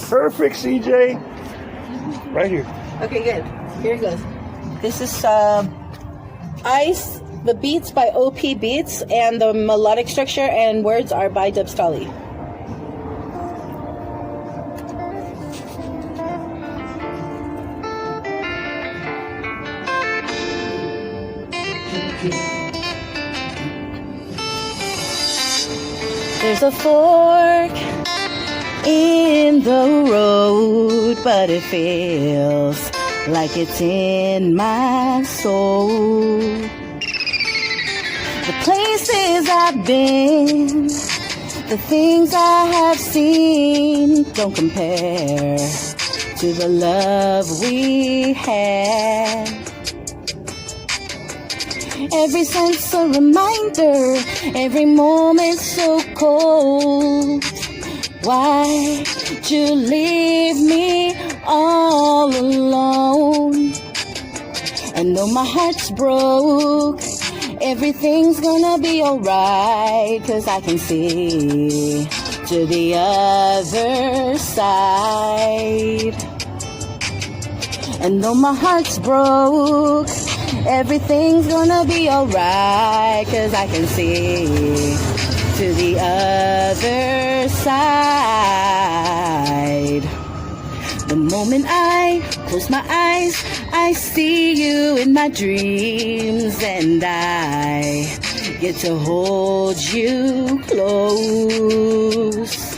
Perfect, CJ. Right here. Okay, good. Here it goes. This is Ice, the beats by OP Beats, and the melodic structure and words are by Dubstolly. There's a fork in the road, but it feels like it's in my soul. The places I've been, the things I have seen don't compare to the love we had. Every sense a reminder, every moment so cold. Why'd you leave me all alone? And though my heart's broke, everything's gonna be alright, 'cause I can see to the other side. And though my heart's broke, everything's gonna be alright, 'cause I can see to the other side. The moment I close my eyes, I see you in my dreams, and I get to hold you close.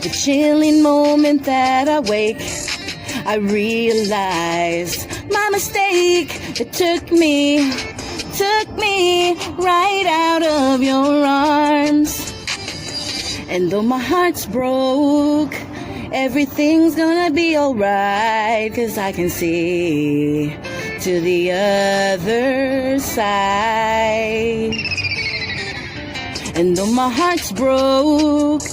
The chilling moment that I wake, I realize my mistake. It took me right out of your arms. And though my heart's broke, everything's gonna be alright, 'cause I can see to the other side. And though my heart's broke,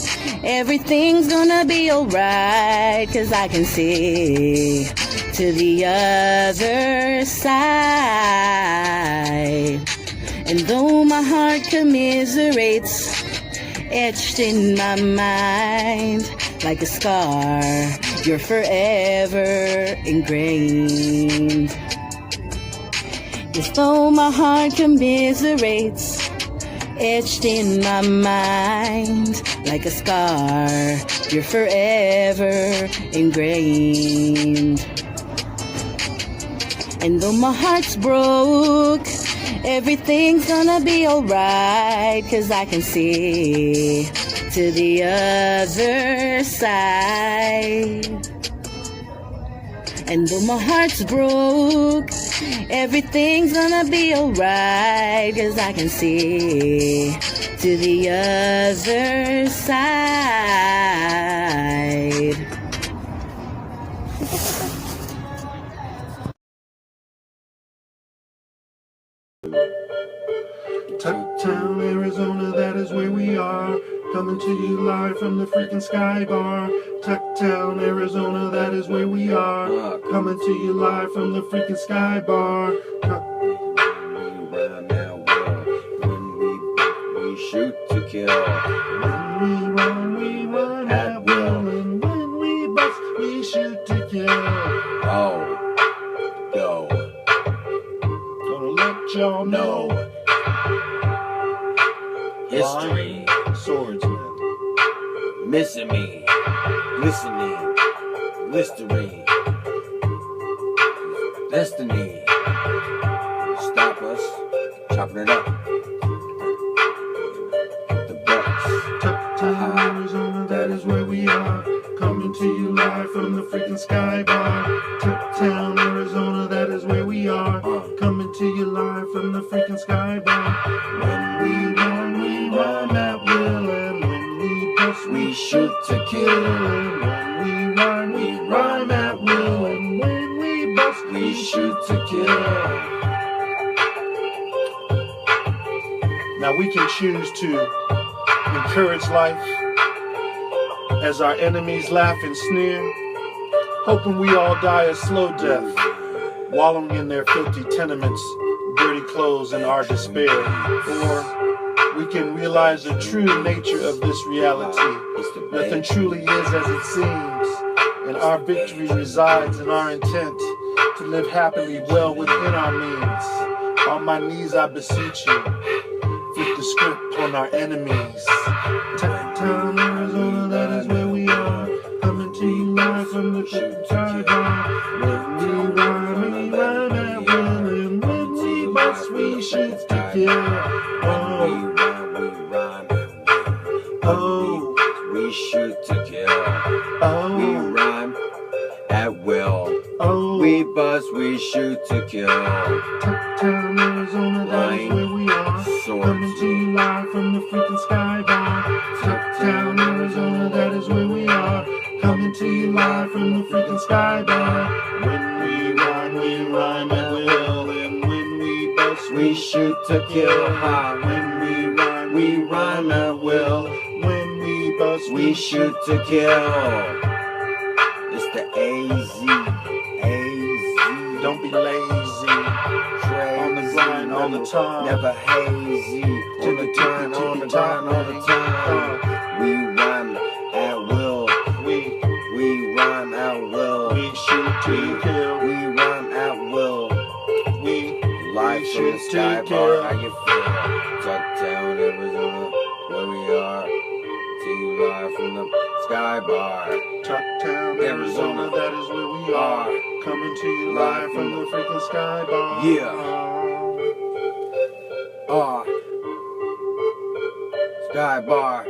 everything's gonna be alright, 'cause I can see to the other side. And though my heart commiserates, etched in my mind like a scar, you're forever ingrained. Yes, though my heart commiserates, etched in my mind like a scar, you're forever ingrained. And though my heart's broke, everything's gonna be alright, 'cause I can see to the other side. And though my heart's broke, everything's gonna be alright, 'cause I can see to the other side. Tucson, Arizona, that is where we are. Coming to you live from the freaking Sky Bar. Tucson, Arizona, that is where we are. Coming to you live from the freaking Sky Bar. We shoot to kill. When we run at will. And when we bust, we shoot to kill. Oh, go. Gonna let y'all know. History. Swordsman. Missing me. Listening. Listerine. Destiny. Stop us. Chopping it up. The bucks. Tucson, Arizona, that is where we are. Coming to you live from the freaking Sky Bar. Tucson, Arizona, that is where we are. Coming to you live from the freaking Sky Bar. When we run at will. And when we bust, We shoot to kill. and when we rhyme at will. And when we bust, We shoot to kill. Now we can choose to encourage life as our enemies laugh and sneer, hoping we all die a slow death, wallowing in their filthy tenements, dirty clothes and our despair. Or we can realize the true nature of this reality Nothing truly is as it seems, and our victory resides in our intent to live happily well within our means. On my knees I beseech you, flip the script on our enemies. Tucson, Arizona, that is where we are. Coming to you live from the Tucson. When we rhyme at will, and when we bust, we shoot to kill. We shoot to kill. We rhyme at will. We bust, we shoot to kill. Tucson, Arizona, that is where we are. Coming to you live from the freaking sky bar. Tucson, Arizona, that is where we are. Coming to you live from the freaking sky bar. When we rhyme at will. And when we bust, We shoot to kill. When We rhyme at will. when we bust, We shoot to kill. It's the AZ. Don't be lazy. On the grind all the time. Never hazy. On the time, on the time, on the time. We rhyme at will. We rhyme at will. We shoot to kill. We rhyme at will. We Live from the shoot sky to bar, kill. how you feel? Tucson, Arizona, where we are. To you live from the sky bar. Tucson, Arizona, that is where we are. Coming to you live from the freaking sky bar. Yeah. Sky bar.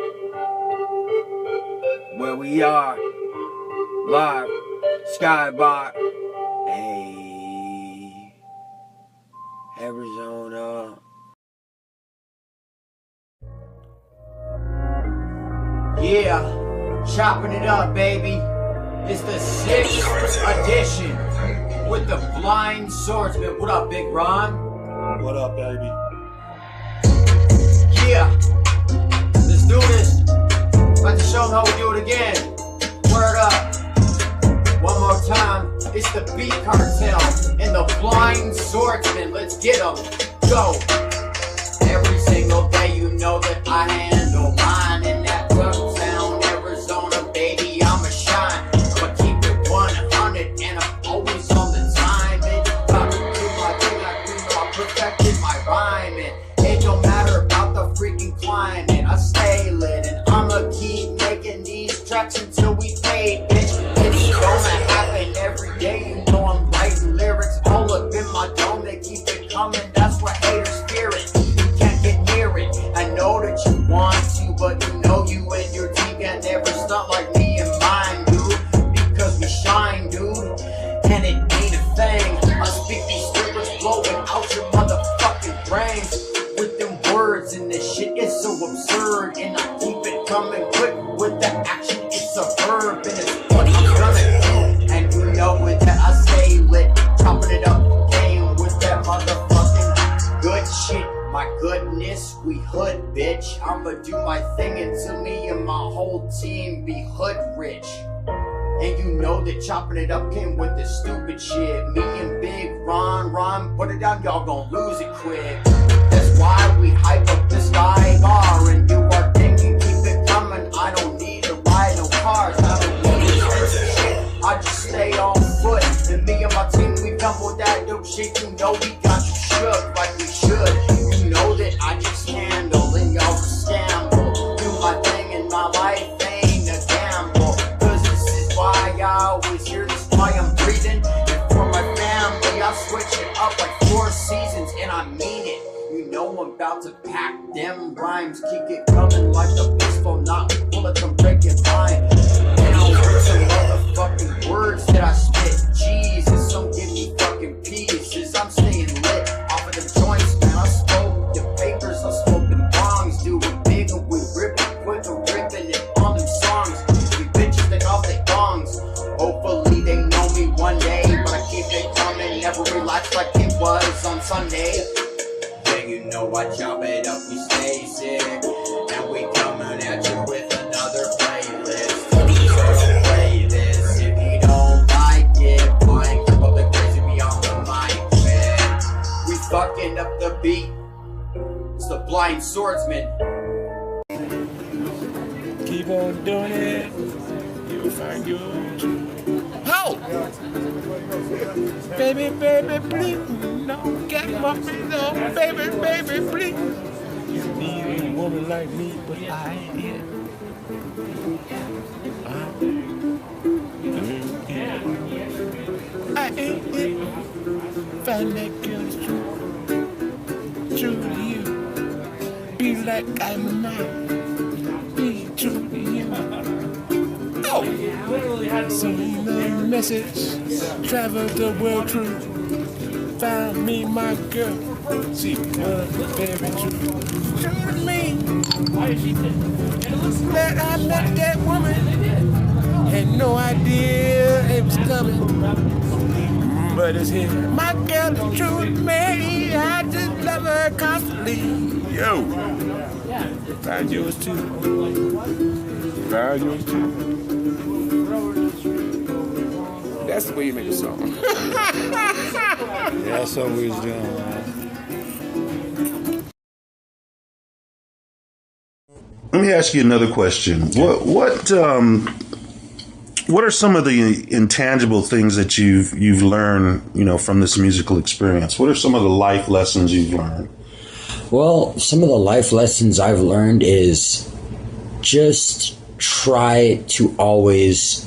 Where we are. Live. Sky bar. Hey. Arizona. Yeah, chopping it up, baby. It's the 6th edition with the Blind Swordsman. What up, Big Ron? What up, baby? Yeah, let's do this. About to show them how we do it again. Word up. One more time. It's the Beat Cartel and the Blind Swordsman. Let's get them. Go. Every single day, you know that I handle mine in that Tucson, Arizona, baby. I'ma shine. I'ma keep it 100, and I'm always on the time. And talking to my thing like you know I perfected my rhyming. It don't matter about the freaking climate. I stay lit, and I'ma keep making these tracks until we fade, bitch. It's gonna happen every day. You know I'm writing lyrics all up in my dome. They keep it coming. That's what haters fear it. I know that you want to, but you know you and your team can never stunt like me and mine, dude. Because we shine, dude, and it ain't a thing. I speak these strippers blowing out your motherfucking brains with them words, and this shit is so absurd. And I keep it coming quick with the action. It's a verb, and it's what I'm gonna do. And you know it that I stay lit, chopping it up, game with that motherfucking good shit. My goodness, we hood, bitch. I'ma do my thing until me and my whole team be hood rich. And you know that chopping it up came with this stupid shit. Me and Big Ron, put it down, y'all gon' lose it quick. That's why we hype up the sky bar and do our thing and keep it coming. I don't need to ride no cars, I don't need expensive shit. I just stay on foot. And me and my team, we come with that dope shit. You know we got you shook like we should. Know that I just handle and y'all just gamble. Do my thing in my life ain't a gamble. Cause this is why I always hear, this is why I'm breathing. And for my family, I switch it up like 4 seasons, and I mean it. You know I'm about to pack them rhymes, keep it coming like a pistol, not bullets, I'm breaking mine. Now with some motherfucking words that I spit. Jesus, don't give me fucking pieces. I'm staying lit off of the joints, man. I smoke the papers, I'm smoking bongs. Do it big and we rip it quick and ripping it on them songs. We bitches take off their thongs. Hopefully they know me one day, but I keep it coming, never relax like it was on Sunday. Yeah, you know I chop it up, we stay sick, and we coming at you with another playlist. So play this if you don't like it. Flying up the crazy beyond the mic, man. We fucking up the beat. It's the Blind Swordsman. Keep on doing it. find your truth. Ho! Baby, baby, please, don't get my feet up. Baby, baby, please. You need a woman like me, but I ain't it. I ain't it. Find that girl is true. True to you. Be like I'm not. Be true to you. Oh! Send the message. Travel the world through. Find me my girl. She was very true. True to me. That I met that woman. Had no idea it was coming. But it's here. My girl is true to me. I just love her constantly. Yo. Find yours too. Find yours too. That's the way you make a song. Yeah, that's what we was doing, man. Let me ask you another question. What are some of the intangible things that you've learned, from this musical experience? What are some of the life lessons you've learned? Well, some of the life lessons I've learned is just try to always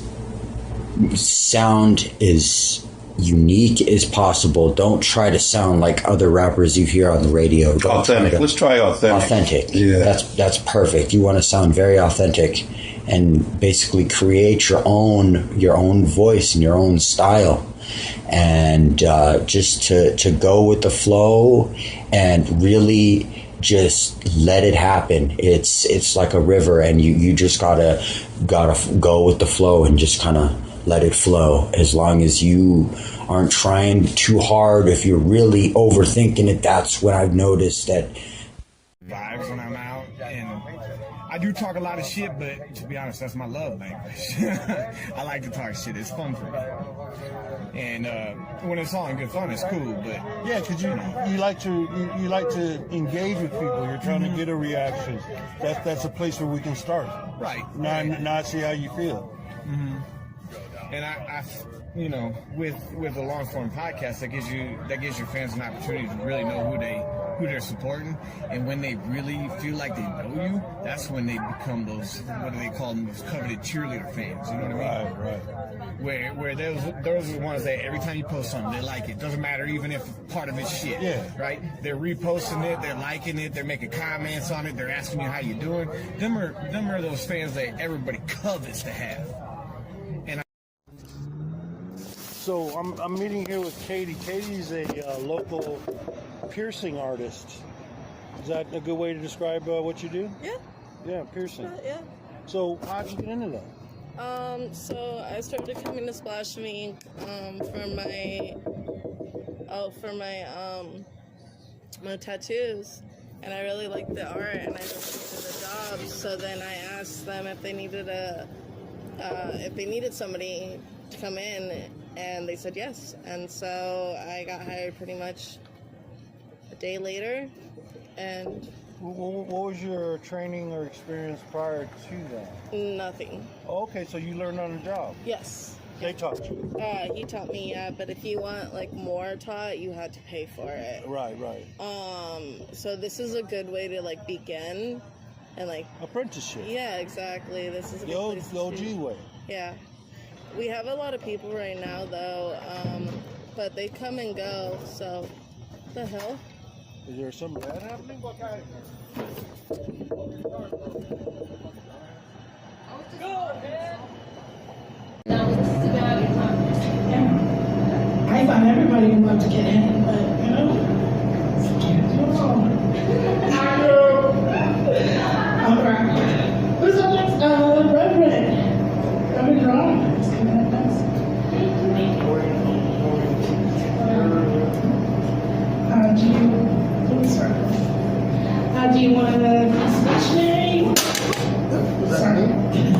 sound as unique as possible. Don't try to sound like other rappers you hear on the radio. Authentic. Let's try authentic. Authentic. Yeah. That's perfect. You want to sound very authentic and basically create your own voice and your own style. And just to go with the flow and really just let it happen. It's like a river, and you just gotta go with the flow and just kind of let it flow. As long as you aren't trying too hard, if you're really overthinking it, that's when I've noticed that. Vibes when I'm out, and I do talk a lot of shit, but to be honest, that's my love language. I like to talk shit. It's fun for me. And when it's all in good fun, it's cool. But Yeah, because you like to engage with people. You're trying to get a reaction. That's a place where we can start. right, Not see how you feel. and I with a long form podcast, that gives your fans an opportunity to really know who they're supporting, and when they really feel like they know you, that's when they become those, what do they call them, those coveted cheerleader fans. You know what I mean? Right. Where those are the ones that every time you post something, they like it. Doesn't matter even if part of it's shit. Yeah. Right? They're reposting it, they're liking it, they're making comments on it, they're asking you how you doing. Them are those fans that everybody covets to have. So I'm meeting here with Katie. Katie's a local piercing artist. Is that a good way to describe what you do? Yeah. Yeah, piercing. Yeah. So how'd you get into that? So I started coming to Splash Me for my tattoos, and I really liked the art, and I just did the job. So then I asked them if they needed somebody to come in, and they said yes. And so I got hired pretty much a day later. And What was your training or experience prior to that? nothing. Okay, so you learned on the job. Yes. They taught you. He taught me, yeah, but if you want like more taught, you had to pay for it. Right. So this is a good way to like begin and like Apprenticeship. yeah, exactly. This is a good place The OG to way. yeah. We have a lot of people right now though, but they come and go. So what the hell? Is there something bad happening? I thought everybody wanted to get in, but all right. Who's up next? Reverend. Reverend Ron. Do you want to stationary? Sorry.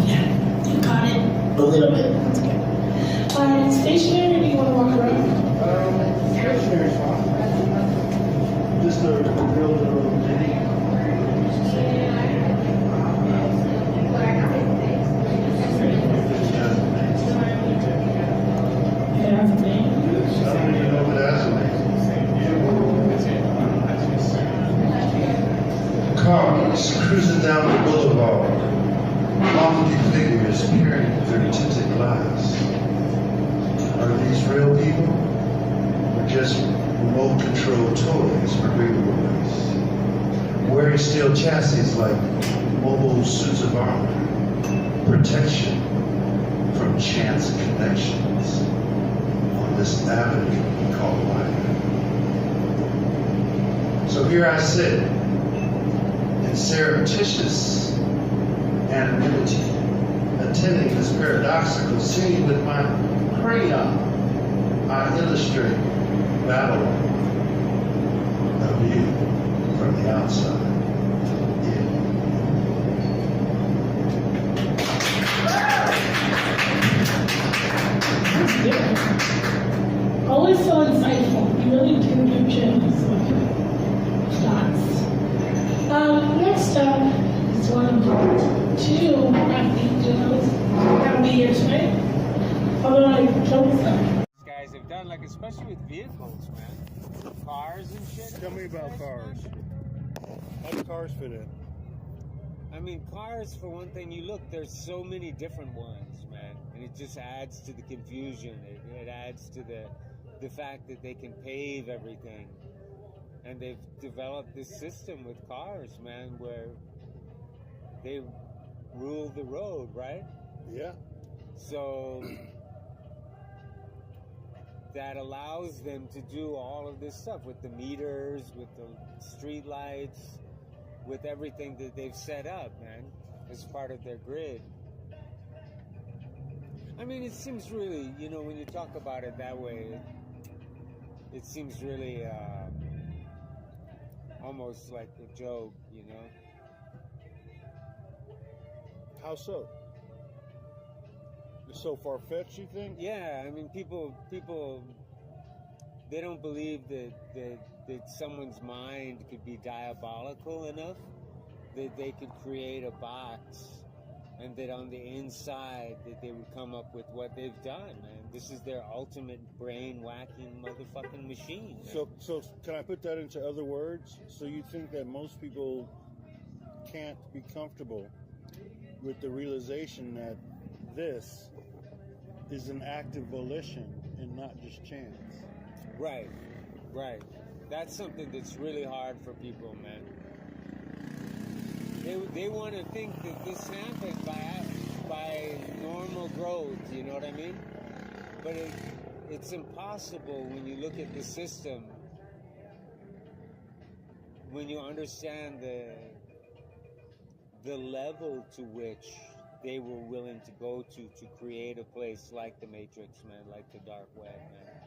Yeah, you got it. A little bit. That's good. Stationary, or do you want to walk around? Stationary is fine. Just the real Carry steel chassis like mobile suits of armor. Protection from chance connections on this avenue we call life. So here I sit in surreptitious anonymity, attending this paradoxical scene with my crayon. I illustrate battle of you from the outside. Always so insightful. You really do give gems of thoughts. Next up is one of the two athlete duos that'll be here tonight. Although I told them. These guys have done, like, especially with vehicles, man. Cars and shit. Tell me about cars. How do cars fit in? I mean, cars, for one thing, you look, there's so many different ones, man. And it just adds to the confusion. It adds to the fact that they can pave everything. And they've developed this system with cars, man, where they rule the road, right? Yeah. So that allows them to do all of this stuff with the meters, with the street lights, with everything that they've set up, man, as part of their grid. I mean, it seems really, you know, when you talk about it that way, it seems really almost like a joke, you know? How so? It's so far-fetched, you think? Yeah, I mean, people, they don't believe that someone's mind could be diabolical enough that they could create a box, and that on the inside that they would come up with what they've done, man. This is their ultimate brain-whacking motherfucking machine, man. So can I put that into other words? So you think that most people can't be comfortable with the realization that this is an act of volition and not just chance? Right. That's something that's really hard for people, man. They want to think that this happened by normal growth, you know what I mean? But it's impossible when you look at the system, when you understand the level to which they were willing to go to create a place like the Matrix, man, like the dark web, man.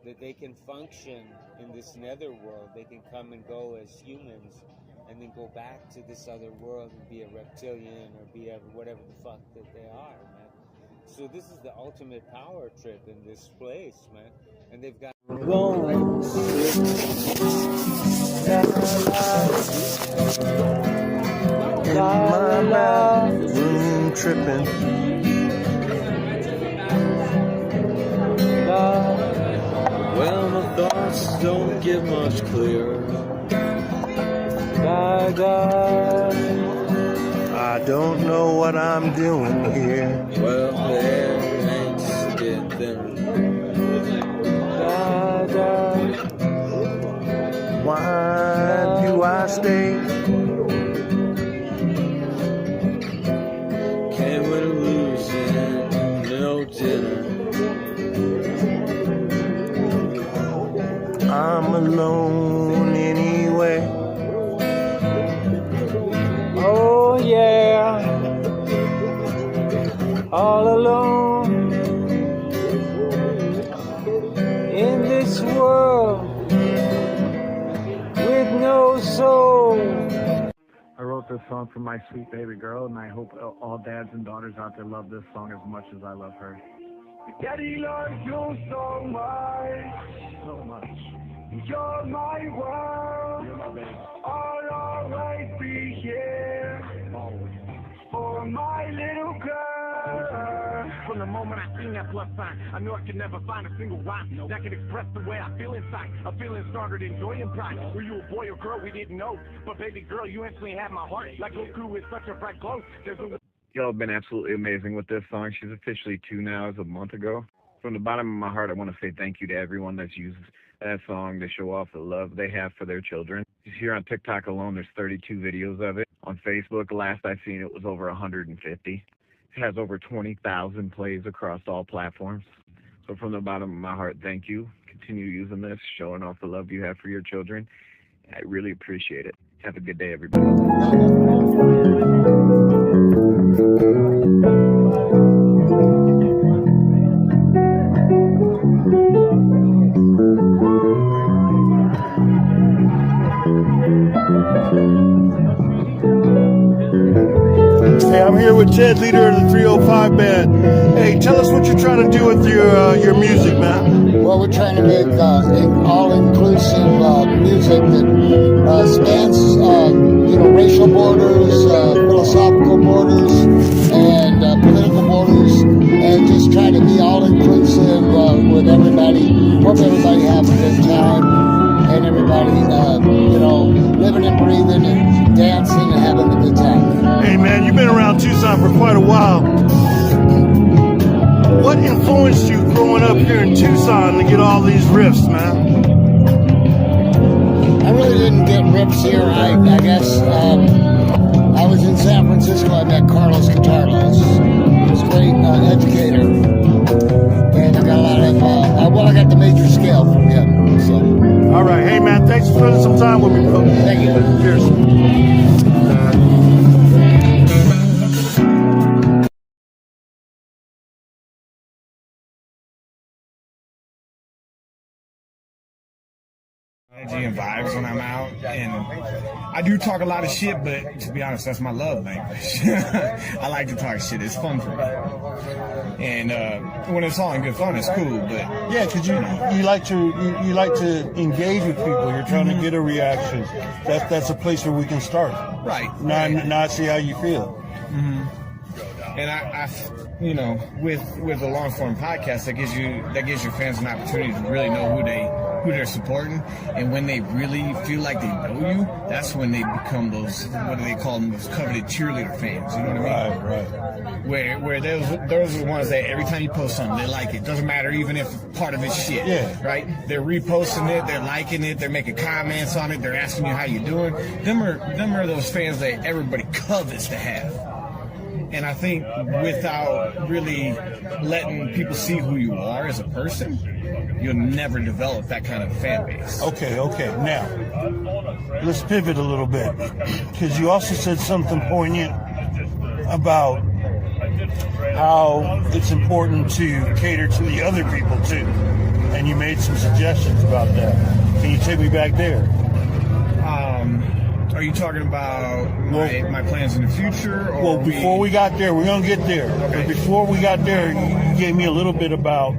That they can function in this nether world, they can come and go as humans, and then go back to this other world and be a reptilian or be whatever the fuck that they are, man. So this is the ultimate power trip in this place, man. And they've got... In my bathroom tripping. Well, my thoughts don't get much clearer. I don't know what I'm doing here. Well, the air ain't getting thinner. Why do I stay? Can't win or lose and no dinner. I'm alone anyway. Oh yeah, all alone in this world with no soul. I wrote this song for my sweet baby girl, and I hope all dads and daughters out there love this song as much as I love her. Daddy loves you so much. So much. You're my world. You're my baby. I'll always be here Always. for my little girl. From the moment I seen that plus sign, I knew I could never find a single rhyme that could express the way I feel inside. A feeling stronger than joy and pride. Were you a boy or girl? We didn't know. But baby girl, you instantly had my heart. Like Goku with such a bright glow. Y'all have been absolutely amazing with this song. She's officially 2 now as of a month ago. From the bottom of my heart, I want to say thank you to everyone that's used that song to show off the love they have for their children. Just here on TikTok alone, there's 32 videos of it. On Facebook, last I seen it was over 150. It has over 20,000 plays across all platforms. So from the bottom of my heart, thank you. Continue using this, showing off the love you have for your children. I really appreciate it. Have a good day, everybody. Hey, I'm here with Ted, leader of the 305 band. Hey, tell us what you're trying to do with your music, man. Well, we're trying to make all-inclusive music that spans, racial borders, philosophical borders, and political borders, and just try to be all-inclusive with everybody. Hope everybody have a good time, and everybody, living and breathing and dancing and having a good time. Hey, man, you've been around Tucson for quite a while. What influenced you growing up here in Tucson to get all these riffs, man? I really didn't get riffs here. I guess I was in San Francisco. I met Carlos Guitarlos. He was a great educator, and I got a lot of I got the major scale from him. So. All right, hey man, thanks for spending some time with me, bro. Thank you. Cheers. Energy and vibes when I'm out, and I do talk a lot of shit, but to be honest, that's my love language. I like to talk shit. It's fun for me, and when it's all in good fun, it's cool. But yeah, because you like to engage with people. You're trying to get a reaction. That's a place where we can start. Right. Not see how you feel. Mm-hmm. And I with a long form podcast, that gives your fans an opportunity to really know who they're supporting, and when they really feel like they know you, that's when they become those, what do they call them, those coveted cheerleader fans. You know what I mean? Right. Where those are the ones that every time you post something, they like it. Doesn't matter even if part of it's shit. Yeah. Right? They're reposting it, they're liking it, they're making comments on it, they're asking you how you're doing. Them are those fans that everybody covets to have. And I think without really letting people see who you are as a person, you'll never develop that kind of fan base. Okay. Now, let's pivot a little bit, because you also said something poignant about how it's important to cater to the other people too, and you made some suggestions about that. Can you take me back there? Are you talking about my plans in the future? Or before we got there, we're going to get there. Okay. But before we got there, you gave me a little bit about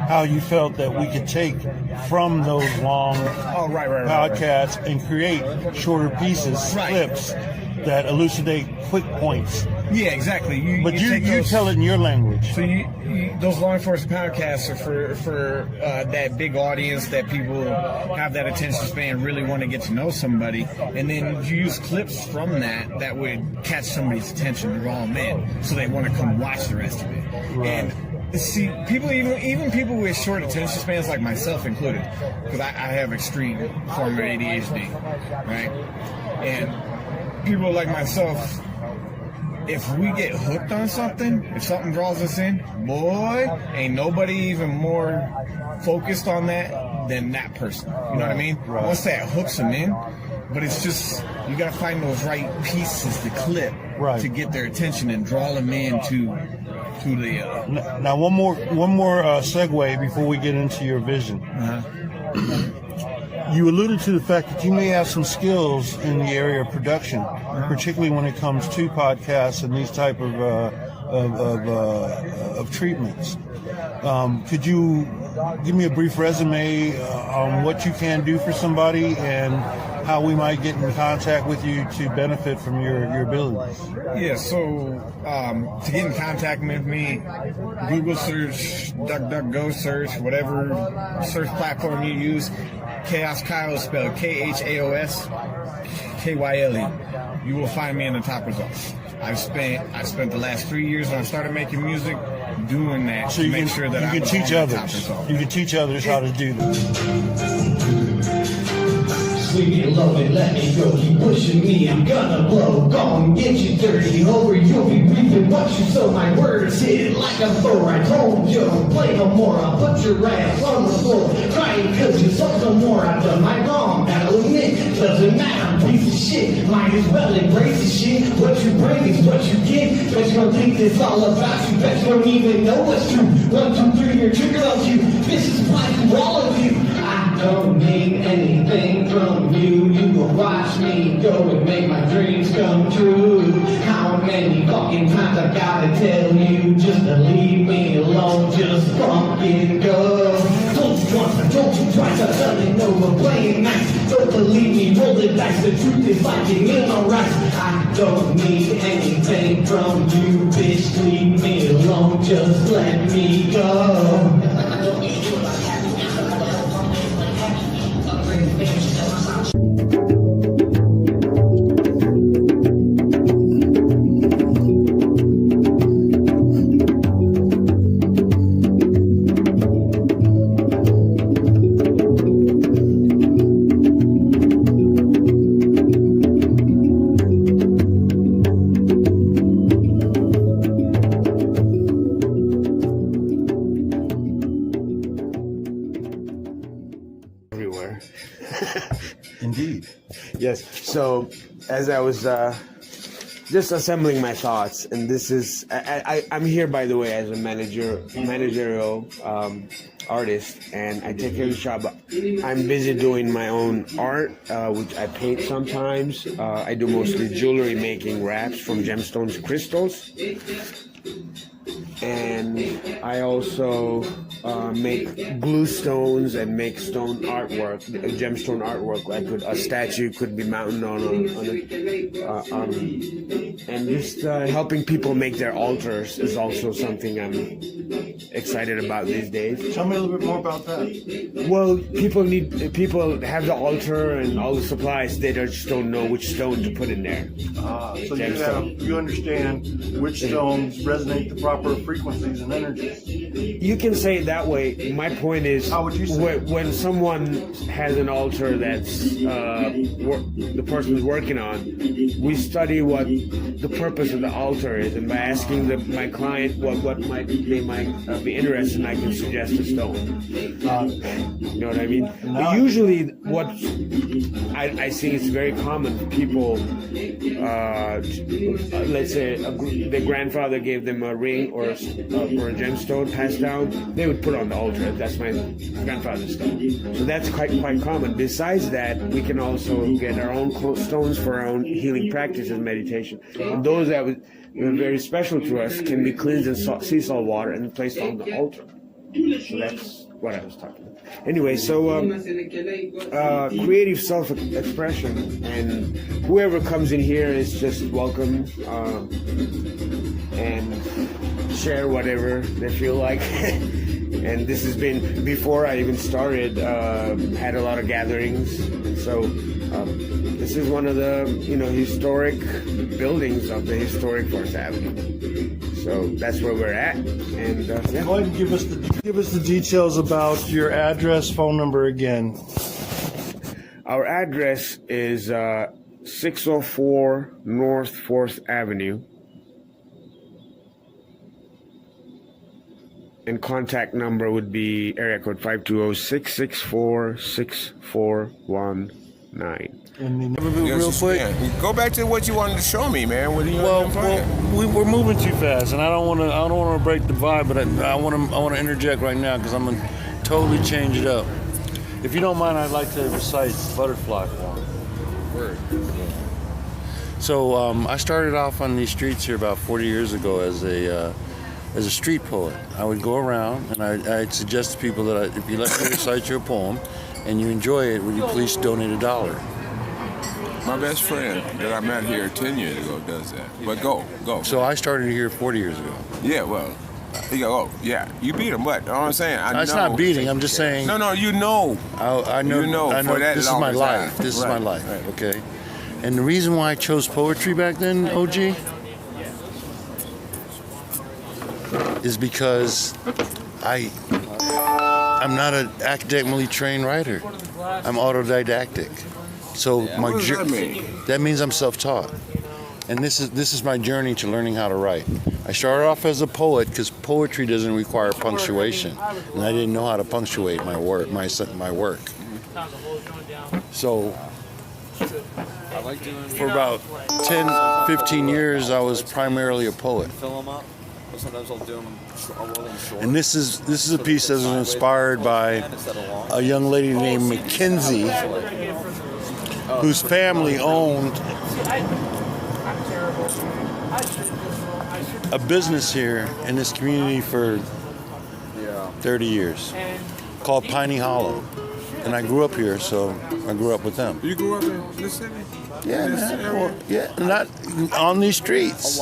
how you felt that we could take from those long podcasts and create shorter pieces, clips that elucidate quick points. Yeah, exactly. You tell it in your language. So those law enforcement podcasts are for that big audience that people have that attention span, really want to get to know somebody, and then you use clips from that would catch somebody's attention, draw them in, so they want to come watch the rest of it. Right. And see, people, even people with short attention spans, like myself included, because I have extreme form of ADHD, right? And people like myself, if we get hooked on something, if something draws us in, boy, ain't nobody even more focused on that than that person. You know what I mean? Right. Once that hooks them in, but it's just, you got to find those right pieces to clip to get their attention and draw them into the. Now, one more segue before we get into your vision. You alluded to the fact that you may have some skills in the area of production, particularly when it comes to podcasts and these type of treatments. Could you give me a brief resume on what you can do for somebody and how we might get in contact with you to benefit from your abilities? Yeah, so to get in contact with me, Google search, DuckDuckGo search, whatever search platform you use. Chaos Kyle is spelled KhaosKyle. You will find me in the top results. I spent the last 3 years when I started making music doing that to make sure that I was on the top results. You can teach others how to do this. Just leave me alone and let me go. Keep pushing me, I'm gonna blow. Go and get you dirty over. You'll be reaping what you sow. My words hit like a bow. I told you, don't play no more. I'll put your ass on the floor. Crying cause you sold no more. I've done my wrong, gotta admit. Doesn't matter, piece of shit. Might as well embrace the shit. What you bring is what you get. Bet you don't think this all about you. Bet you don't even know what's true. 1, 2, 3, your trigger on you. This is applies to all of you. I don't need anything from you. You will watch me go and make my dreams come true. How many fucking times I gotta tell you just to leave me alone? Just fucking go. Told you once, I told you twice, I've done it over playing nice. Don't believe me, roll the dice. The truth is like in my rights. I don't need anything from you, bitch. Leave me alone, just let me go. Indeed. Yes. So as I was just assembling my thoughts, and this is I'm here, by the way, as a managerial artist, and I take care of the shop. I'm busy doing my own art, which I paint sometimes. I do mostly jewelry making, wraps from gemstones to crystals. And I also make glue stones and make stone artwork, gemstone artwork. Like a statue could be mounted on and just helping people make their altars is also something I'm excited about these days. Tell me a little bit more about that. Well, people have the altar and all the supplies. They just don't know which stone to put in there. So you understand which stones resonate the proper frequencies and energies. You can say it that way. My point is, how would you say when someone has an altar that's the person's working on, we study what the purpose of the altar is, and by asking my client what they might be interested in, I can suggest a stone. You know what I mean? But usually, what I see is very common. People, let's say their grandfather gave them a ring or a gemstone passed down, they would put on the altar. That's my grandfather's stone. So that's quite common. Besides that, we can also get our own stones for our own healing practice and meditation. And those that are very special to us can be cleansed in sea salt water and placed on the altar. So that's what I was talking about. Anyway, so creative self-expression, and whoever comes in here is just welcome and share whatever they feel like. And this has been, before I even started, had a lot of gatherings. So this is one of the historic buildings of the historic 4th Avenue. So that's where we're at. And Go ahead and give us the details about your address, phone number again. Our address is 604 North 4th Avenue. And contact number would be area code 520-664-6419. And real quick, go back to what you wanted to show me, man. What do you we're moving too fast, and I don't want to break the vibe, but I want to interject right now because I'm gonna totally change it up. If you don't mind, I'd like to recite Butterfly for Word. So I started off on these streets here about 40 years ago as a street poet. I would go around and I'd suggest to people that if you let me recite your poem and you enjoy it, would you please donate $1? My best friend that I met here 10 years ago does that. But go. So I started here 40 years ago. Yeah, well, you beat him. What? You know what I'm saying? It's not beating. I'm just saying. No, you know. I know. You know. For that this is my life. Time. This is my life. Right. Okay. And the reason why I chose poetry back then, OG, is because I'm not an academically trained writer. I'm autodidactic. So my What does that mean? That means I'm self-taught, and this is my journey to learning how to write. I started off as a poet because poetry doesn't require punctuation, and I didn't know how to punctuate my work. So for about 10, 15 years, I was primarily a poet. Sometimes I'll do them short. And this is a piece that was inspired by a young lady named Mackenzie, whose family owned a business here in this community for 30 years called Piney Hollow. And I grew up here, so I grew up with them. You grew up in this city? Yeah, man. Well, yeah, not on these streets.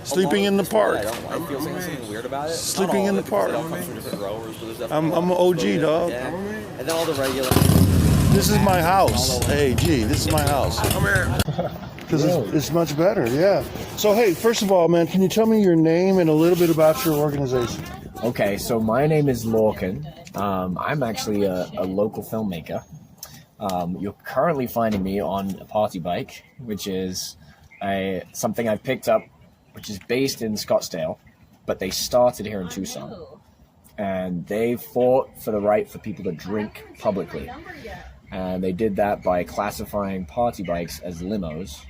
Sleeping in the park. I feel something weird about it. Sleeping in the park. I'm an OG, dog. Yeah. And then all the regular. This is my house. Hey, G, this is my house. Come here. Because it's much better, yeah. So, hey, first of all, man, can you tell me your name and a little bit about your organization? Okay, so my name is Lorcan. I'm actually a local filmmaker. You're currently finding me on a party bike, which is something I picked up, which is based in Scottsdale, but they started here in Tucson. And they fought for the right for people to drink publicly. And they did that by classifying party bikes as limos,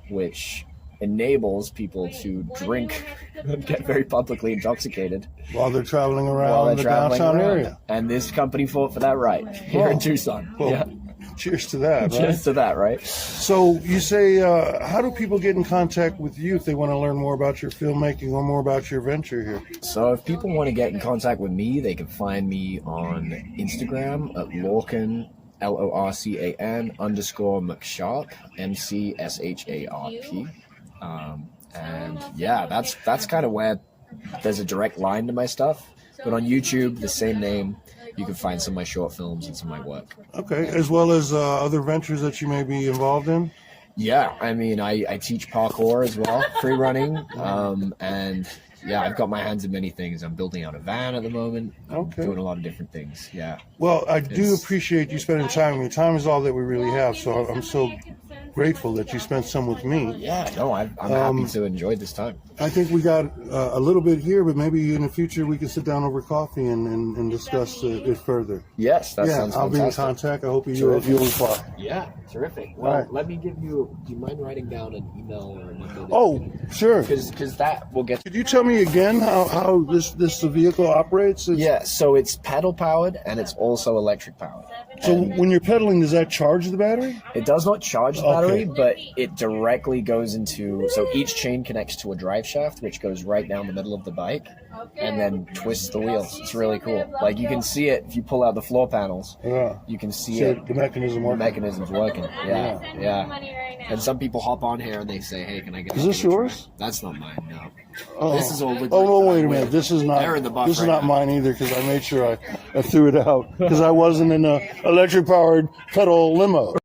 which enables people to drink and get very publicly intoxicated while they're traveling around the downtown area. And this company fought for that right here in Tucson. Well, yeah. Cheers to that, right? Cheers to that, right? So you say, how do people get in contact with you if they want to learn more about your filmmaking or more about your venture here? So if people want to get in contact with me, they can find me on Instagram at Lorcan, LORCAN _McSharp, MCSHARP. And yeah, that's kind of where there's a direct line to my stuff. But on YouTube, the same name, you can find some of my short films and some of my work. Okay, as well as other ventures that you may be involved in? Yeah, I mean, I teach parkour as well, free running, and yeah, I've got my hands in many things. I'm building out a van at the moment. Okay. Doing a lot of different things, yeah. Well, I do appreciate you spending time with me. Time is all that we really have, so I'm so grateful that you spent some with me. Yeah, no, I'm happy to enjoy this time. I think we got a little bit here, but maybe in the future we can sit down over coffee and discuss it further. Yes, that sounds I'll fantastic. be in contact. I hope you'll reply. Yeah, terrific. Well, right. Let me give you, do you mind writing down an email or a number? Oh, sure. Because that will get... Could you tell me again how this vehicle operates? Yeah, so it's pedal powered and it's also electric powered. So when you're pedaling, does that charge the battery? It does not charge the battery, but it directly goes into, so each chain connects to a drive shaft, which goes right down the middle of the bike and then twists the wheels. It's really cool. Like you can see it if you pull out the floor panels. Yeah. You can see it. The mechanism working. The mechanism's working. Yeah. And some people hop on here and they say, "Hey, can I get?" Is this yours? That's not mine. No. Oh. This is all. Oh, wait a minute. This is not. This is not mine either because I made sure I threw it out because I wasn't in a electric powered pedal limo.